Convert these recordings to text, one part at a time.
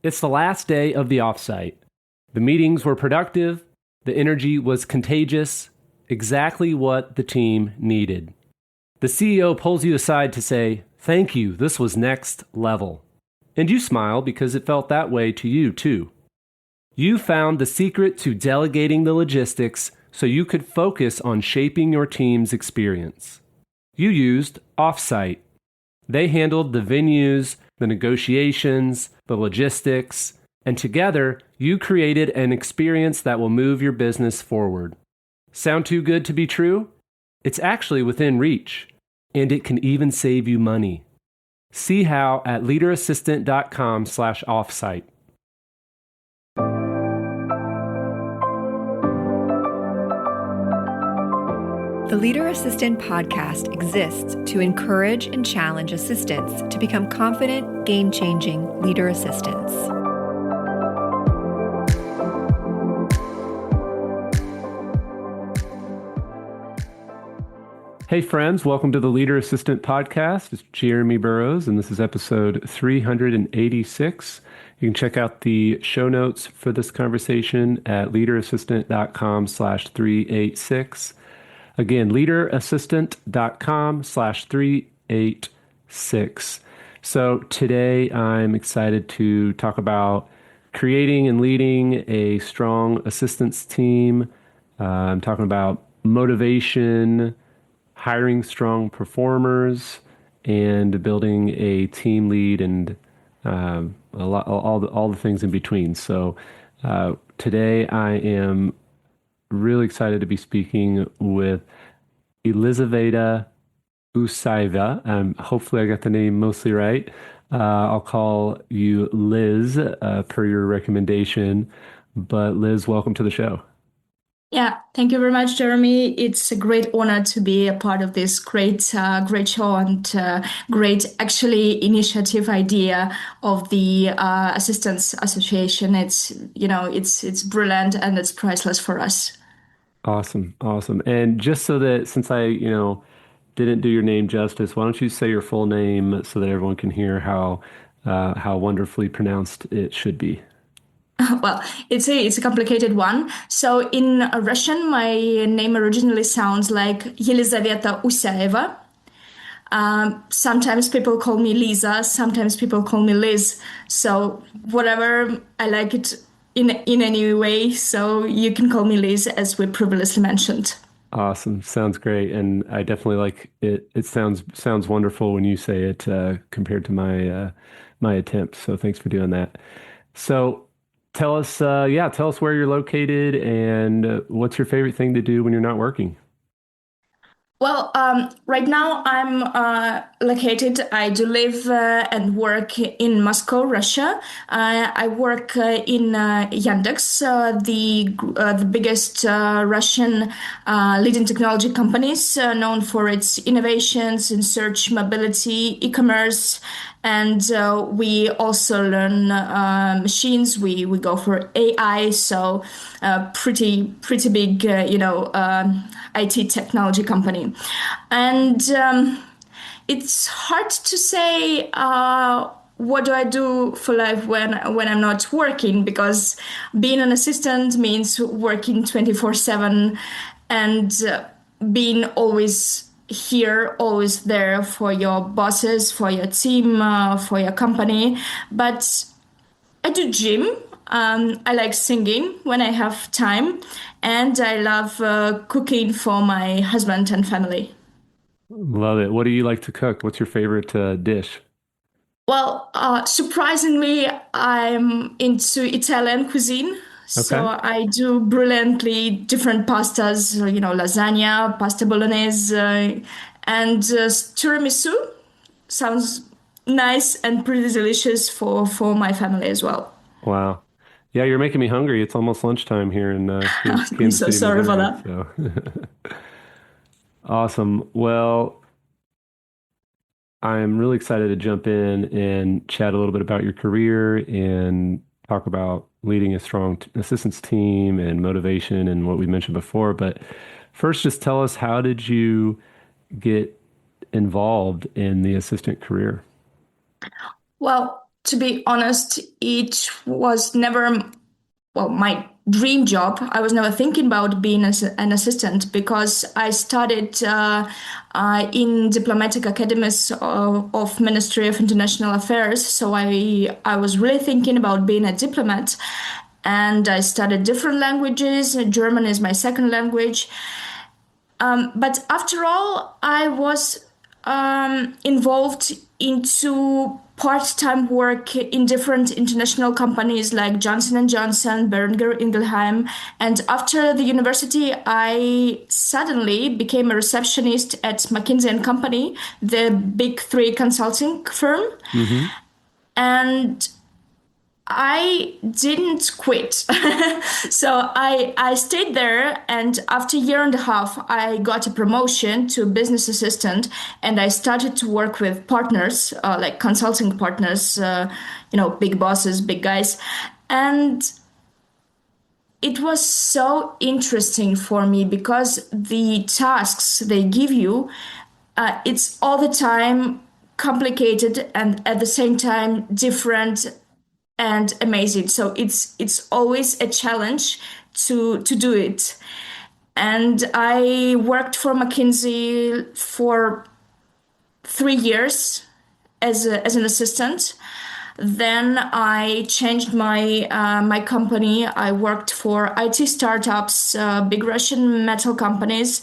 It's the last day of the offsite. The meetings were productive, the energy was contagious, exactly what the team needed. The CEO pulls you aside to say, "Thank you, this was next level." And you smile because it felt that way to you too. You found the secret to delegating the logistics so you could focus on shaping your team's experience. You used Offsite. They handled the venues, the negotiations, the logistics, and together you created an experience that will move your business forward. Sound too good to be true? It's actually within reach, and it can even save you money. See how at leaderassistant.com/offsite. The Leader Assistant podcast exists to encourage and challenge assistants to become confident, game-changing leader assistants. Hey friends, welcome to the Leader Assistant podcast. It's Jeremy Burrows, and this is episode 386. You can check out the show notes for this conversation at leaderassistant.com/386. Again, leaderassistant.com/386. So today I'm excited to talk about creating and leading a strong assistance team. I'm talking about motivation, hiring strong performers, and building a team lead, and all the things in between. So today I am really excited to be speaking with Elizaveta Usyaeva. Hopefully I got the name mostly right. I'll call you Liz per your recommendation. But Liz, welcome to the show. Yeah, thank you very much, Jeremy. It's a great honor to be a part of this great show and great actually initiative idea of the Assistants Association. It's brilliant and it's priceless for us. Awesome. And just so that since I didn't do your name justice, why don't you say your full name so that everyone can hear how wonderfully pronounced it should be? Well, it's a complicated one. So in Russian, my name originally sounds like Elizaveta Usyaeva. Sometimes people call me Lisa, sometimes people call me Liz. So whatever, I like it in any way. So you can call me Liz, as we previously mentioned. Awesome. Sounds great. And I definitely like it. It sounds wonderful when you say it compared to my attempt. So thanks for doing that. So tell us where you're located and what's your favorite thing to do when you're not working. Well, right now I'm I do live and work in Moscow, Russia. I work in Yandex, the biggest Russian leading technology companies, known for its innovations in search, mobility, e-commerce, and we also learn machines. We go for AI, so pretty big, IT technology company. And it's hard to say what do I do for life when I'm not working, because being an assistant means working 24/7 and being always here, always there for your bosses, for your team, for your company. But I do gym. I like singing when I have time, and I love cooking for my husband and family. Love it. What do you like to cook? What's your favorite dish? Well, surprisingly, I'm into Italian cuisine. So Okay. I do brilliantly different pastas, lasagna, pasta bolognese, and tiramisu. Sounds nice and pretty delicious for my family as well. Wow. Yeah, you're making me hungry. It's almost lunchtime here in I'm Kansas so City, sorry for Missouri. that. So awesome. Well, I'm really excited to jump in and chat a little bit about your career and talk about leading a strong assistance team and motivation and what we mentioned before. But first, just tell us, how did you get involved in the assistant career? Well, to be honest, it was never, well, my dream job. I was never thinking about being an assistant because I studied in diplomatic academies of Ministry of International Affairs. So I was really thinking about being a diplomat, and I studied different languages. German is my second language. But after all, I was involved into part-time work in different international companies like Johnson & Johnson, Boehringer Ingelheim. And after the university, I suddenly became a receptionist at McKinsey & Company, the big three consulting firm. And I didn't quit. So I stayed there, and after a year and a half, I got a promotion to business assistant, and I started to work with partners, like consulting partners, big bosses, big guys. And it was so interesting for me because the tasks they give you, it's all the time complicated and at the same time different and amazing. So it's always a challenge to do it. And I worked for McKinsey for 3 years as an assistant. Then I changed my company. I worked for IT startups, big Russian metal companies.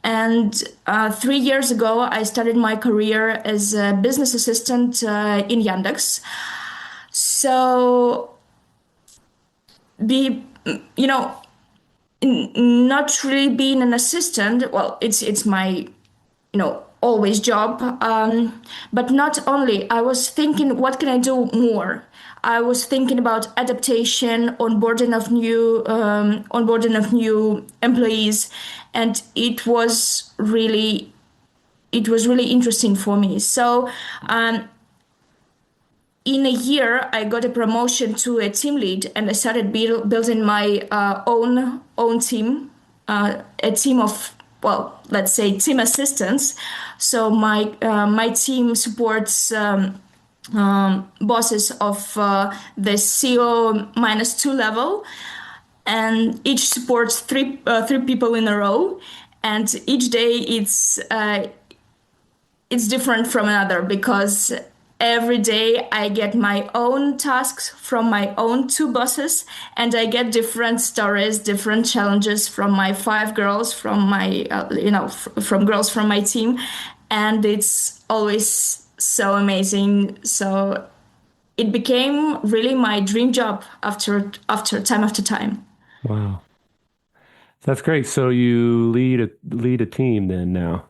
And 3 years ago, I started my career as a business assistant in Yandex. So not really being an assistant, well, it's my, always job. But not only, I was thinking, what can I do more? I was thinking about adaptation, onboarding of new employees, and it was really interesting for me. So in a year, I got a promotion to a team lead, and I started building my own team, a team of, well, let's say team assistants. So my team supports bosses of the CO -2 level, and each supports three people in a row, and each day it's different from another because every day I get my own tasks from my own two bosses, and I get different stories, different challenges from my 5 girls, from my, from girls from my team. And it's always so amazing. So it became really my dream job after time. Wow. That's great. So you lead a team then now?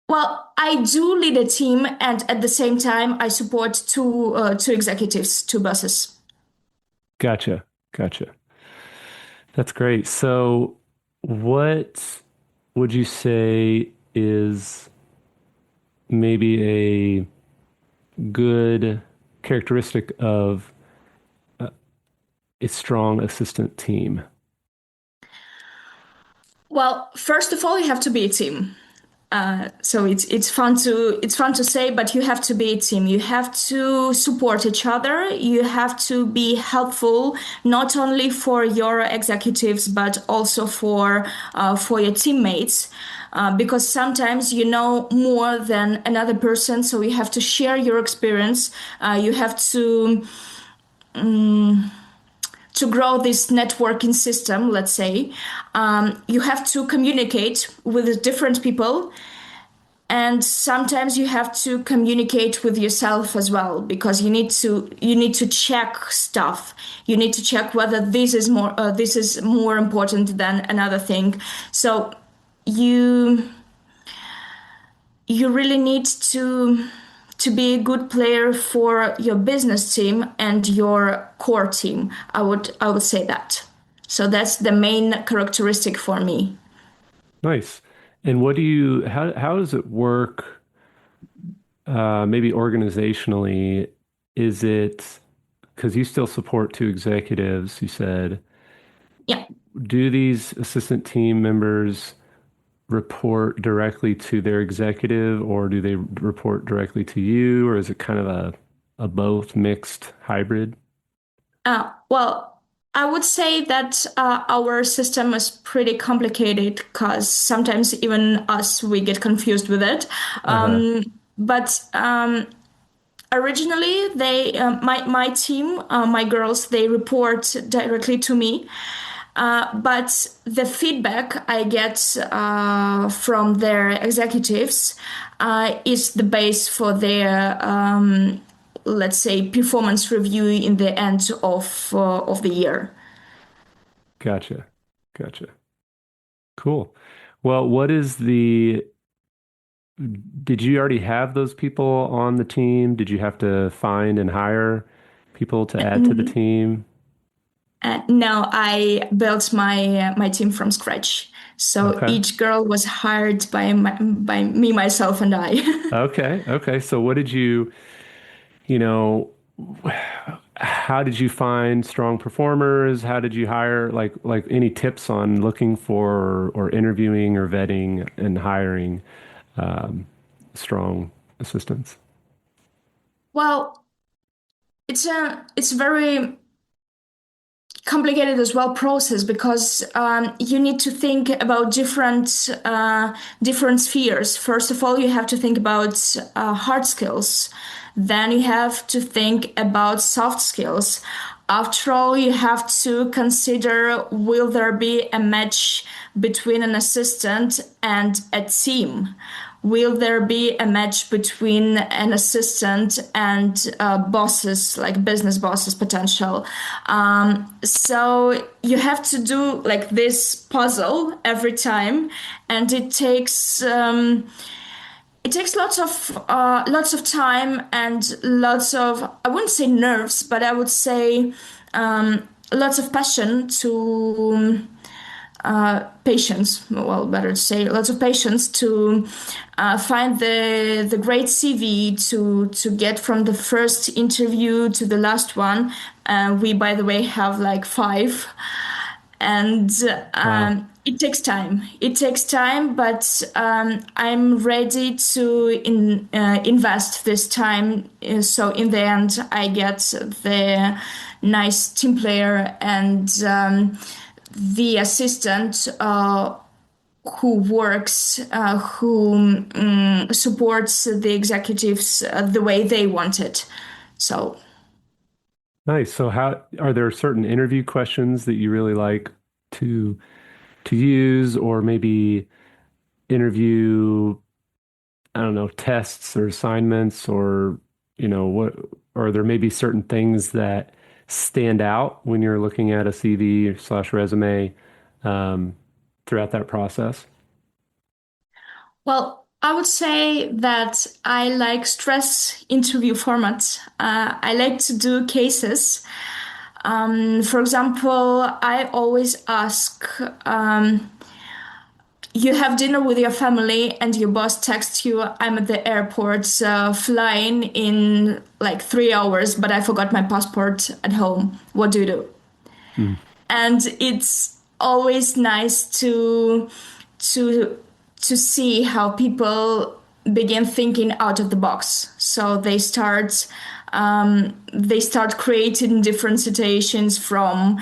Well, I do lead a team, and at the same time, I support two executives, two bosses. Gotcha. That's great. So what would you say is maybe a good characteristic of a strong assistant team? Well, first of all, you have to be a team. So it's fun to say, but you have to be a team. You have to support each other. You have to be helpful, not only for your executives, but also for your teammates. Because sometimes you know more than another person, so you have to share your experience. You have to grow this networking system, let's say. You have to communicate with different people, and sometimes you have to communicate with yourself as well, because you need to check stuff. You need to check whether this is more important than another thing. So you really need to be a good player for your business team and your core team. I would say that. So that's the main characteristic for me. Nice. And how does it work, maybe organizationally? Is it, because you still support 2 executives, you said. Yeah. Do these assistant team members report directly to their executive, or do they report directly to you, or is it kind of a both mixed hybrid? Well, I would say that our system is pretty complicated because sometimes even us, we get confused with it. Uh-huh. But originally, my team, my girls, they report directly to me. But the feedback I get from their executives is the base for their, let's say, performance review in the end of the year. Gotcha. Gotcha. Cool. Well, did you already have those people on the team? Did you have to find and hire people to add to the team? No, I built my team from scratch. So Okay. each girl was hired by me, myself, and I. Okay. Okay. So you know, how did you find strong performers? How did you hire like any tips on looking for or interviewing or vetting and hiring um, strong assistants? Well, it's very complicated as well process because you need to think about different spheres. First of all, you have to think about hard skills. Then you have to think about soft skills. After all, you have to consider will there be a match between an assistant and a team? Will there be a match between an assistant and bosses, like business bosses potential? So you have to do like this puzzle every time, and it takes lots of time and lots of, I wouldn't say nerves, but I would say lots of passion to patience. Well, better to say lots of patience to find the great CV to get from the first interview to the last one. We, by the way, have like five, and Wow. it takes time. It takes time, but I'm ready to invest this time. So in the end, I get the nice team player and the assistant who works, who supports the executives the way they want it. So. Nice. So how are there certain interview questions that you really like to to use or maybe interview, I don't know, tests or assignments or what or there may be certain things that stand out when you're looking at a CV slash resume um, throughout that process? Well, I would say that I like stress interview formats. I like to do cases. For example, I always ask, you have dinner with your family and your boss texts you, I'm at the airport flying in like 3 hours, but I forgot my passport at home. What do you do? Hmm. And it's always nice to to see how people begin thinking out of the box. So they start creating different situations from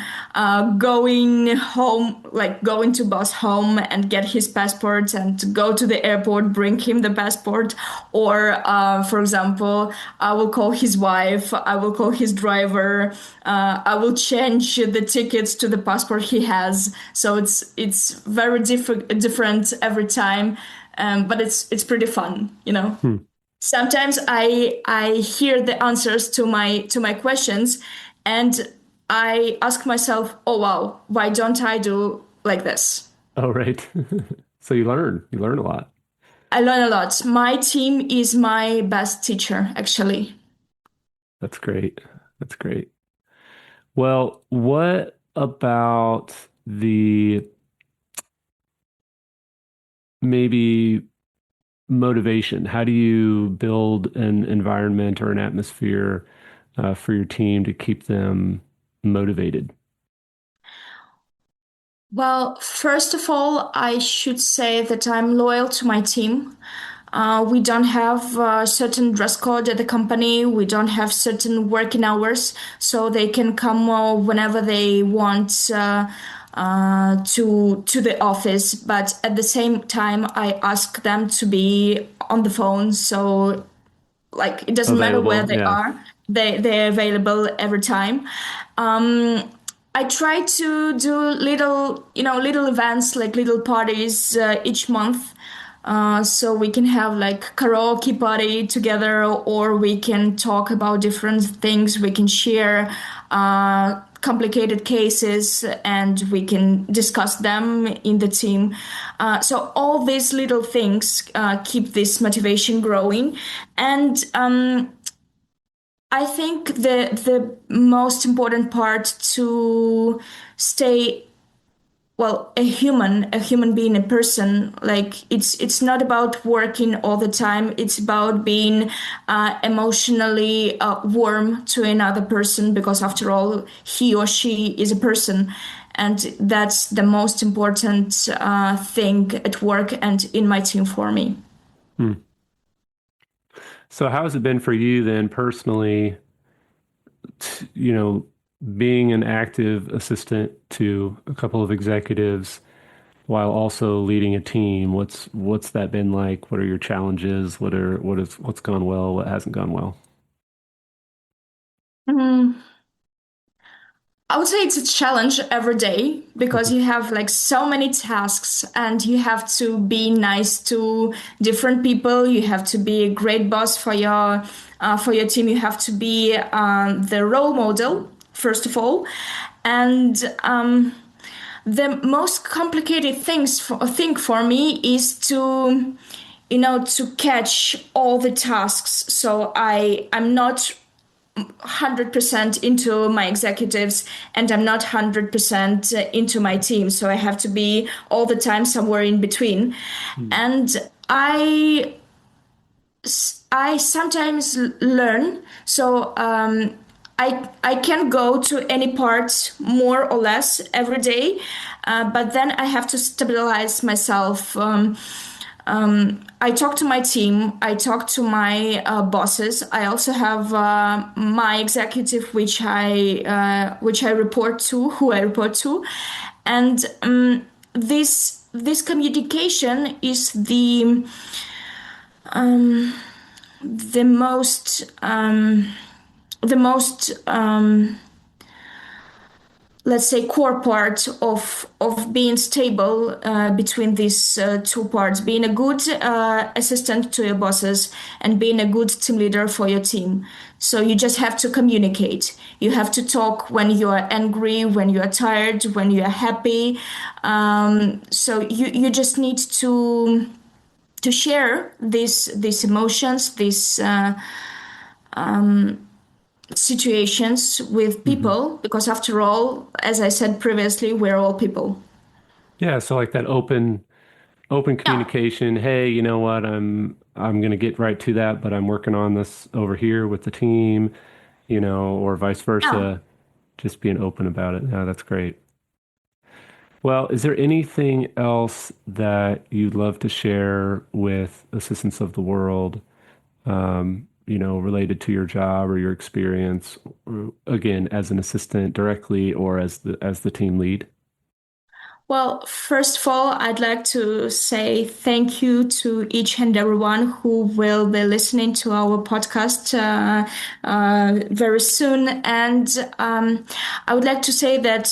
going home, like going to boss home and get his passport and to go to the airport, bring him the passport. Or, for example, I will call his wife, I will call his driver, I will change the tickets to the passport he has. So it's very different every time, but it's pretty fun, you know. Hmm. Sometimes I hear the answers to my questions, and I ask myself, oh wow, why don't I do like this? Oh, right. So you learn a lot. I learn a lot. My team is my best teacher, actually. That's great. That's great. Well, what about the maybe motivation? How do you build an environment or an atmosphere for your team to keep them motivated? Well, first of all, I should say that I'm loyal to my team. We don't have a certain dress code at the company. We don't have certain working hours, so they can come whenever they want to the office. But at the same time, I ask them to be on the phone, so like it doesn't matter where Available. they Yeah. are, they're available every time. I try to do little events, like little parties each month, so we can have like karaoke party together, or we can talk about different things. We can share complicated cases, and we can discuss them in the team. So all these little things keep this motivation growing, and I think the most important part to stay a human being, a person, like it's not about working all the time. It's about being emotionally warm to another person, because after all, he or she is a person, and that's the most important thing at work and in my team for me. Hmm. So how has it been for you then personally, you know, being an active assistant to a couple of executives while also leading a team? What's that been like? What are your challenges? What's gone well? What hasn't gone well? Mm. I would say it's a challenge every day, because you have like so many tasks, and you have to be nice to different people. You have to be a great boss for your team. You have to be the role model first of all, and the most complicated thing for me is to to catch all the tasks. So I'm not 100% into my executives, and I'm not 100% into my team. So I have to be all the time somewhere in between. Hmm. And I I sometimes learn. So I can go to any part more or less every day, but then I have to stabilize myself. I talk to my team. I talk to my bosses. I also have my executive, which I report to, who I report to, and this communication is the most the most let's say core part of being stable between these two parts, being a good assistant to your bosses and being a good team leader for your team. So you just have to communicate. You have to talk when you are angry, when you are tired, when you are happy. So you just need to share these emotions, these situations with Hmm. people, because after all, as I said previously, we're all people. Yeah, so like that open Yeah, communication. Hey, you know what? I'm gonna get right to that, but I'm working on this over here with the team, or vice yeah. versa. Just being open about it. Yeah, that's great. Well, is there anything else that you'd love to share with assistants of the world, related to your job or your experience, or, again, as an assistant directly or as the team lead? Well, first of all, I'd like to say thank you to each and everyone who will be listening to our podcast very soon. And I would like to say that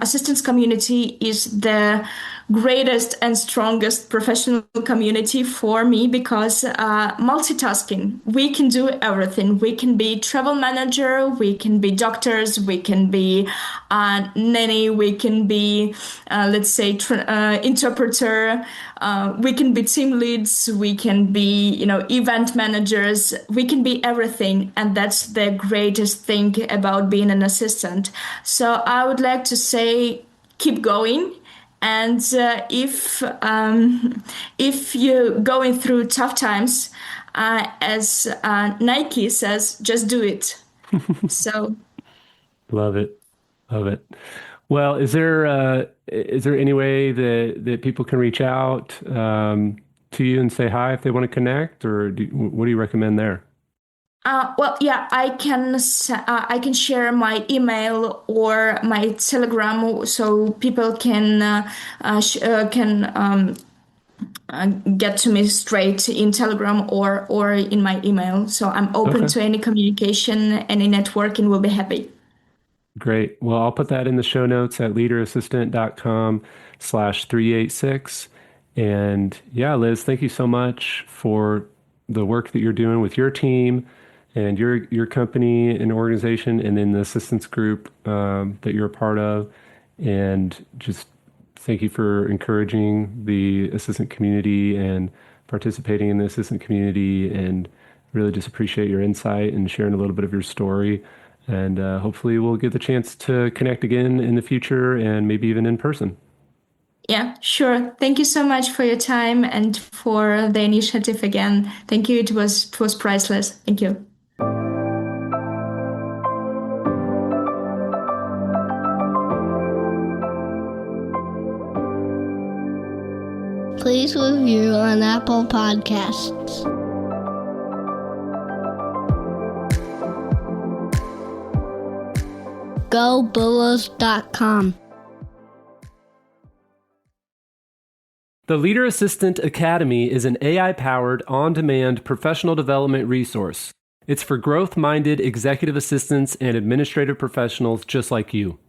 assistance community is the greatest and strongest professional community for me, because multitasking, we can do everything. We can be travel manager, we can be doctors, we can be nanny, we can be let's say interpreter, we can be team leads, we can be event managers, we can be everything, and that's the greatest thing about being an assistant. So I would like to say keep going. And if you're going through tough times, as Nike says, just do it. So Love it. Love it. Well, is there any way that people can reach out? to you and say hi if they want to connect, or what do you recommend there? Well, yeah, I can share my email or my Telegram so people can get to me straight in Telegram or in my email. So I'm open Okay. to any communication, any networking. Will be happy. Great. Well, I'll put that in the show notes at leaderassistant.com/386. And yeah, Liz, thank you so much for the work that you're doing with your team and your company and organization, and then the assistance group that you're a part of. And just thank you for encouraging the assistant community and participating in the assistant community, and really just appreciate your insight and sharing a little bit of your story. And hopefully we'll get the chance to connect again in the future and maybe even in person. Yeah, sure. Thank you so much for your time and for the initiative again. Thank you. It was priceless. Thank you. Please review on Apple Podcasts. GoBulls.com. The Leader Assistant Academy is an AI-powered, on-demand professional development resource. It's for growth-minded executive assistants and administrative professionals just like you.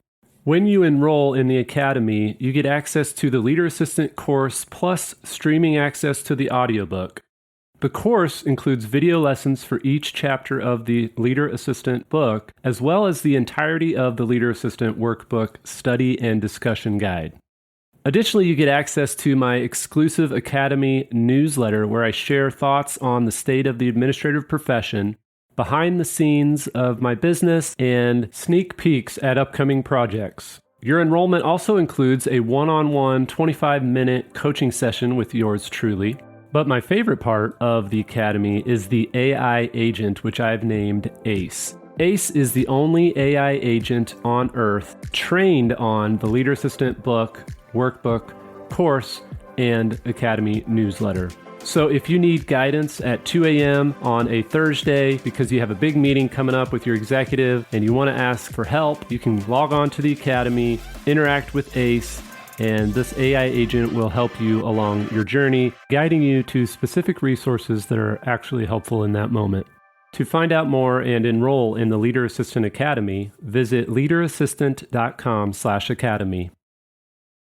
When you enroll in the Academy, you get access to the Leader Assistant course plus streaming access to the audiobook. The course includes video lessons for each chapter of the Leader Assistant book, as well as the entirety of the Leader Assistant workbook, study, and discussion guide. Additionally, you get access to my exclusive Academy newsletter where I share thoughts on the state of the administrative profession, behind the scenes of my business, and sneak peeks at upcoming projects. Your enrollment also includes a one-on-one 25-minute coaching session with yours truly. But my favorite part of the Academy is the AI agent, which I've named ACE. ACE is the only AI agent on Earth trained on the Leader Assistant book, workbook, course, and Academy newsletter. So if you need guidance at 2 a.m. on a Thursday because you have a big meeting coming up with your executive and you want to ask for help, you can log on to the Academy, interact with ACE, and this AI agent will help you along your journey, guiding you to specific resources that are actually helpful in that moment. To find out more and enroll in the Leader Assistant Academy, visit leaderassistant.com/academy.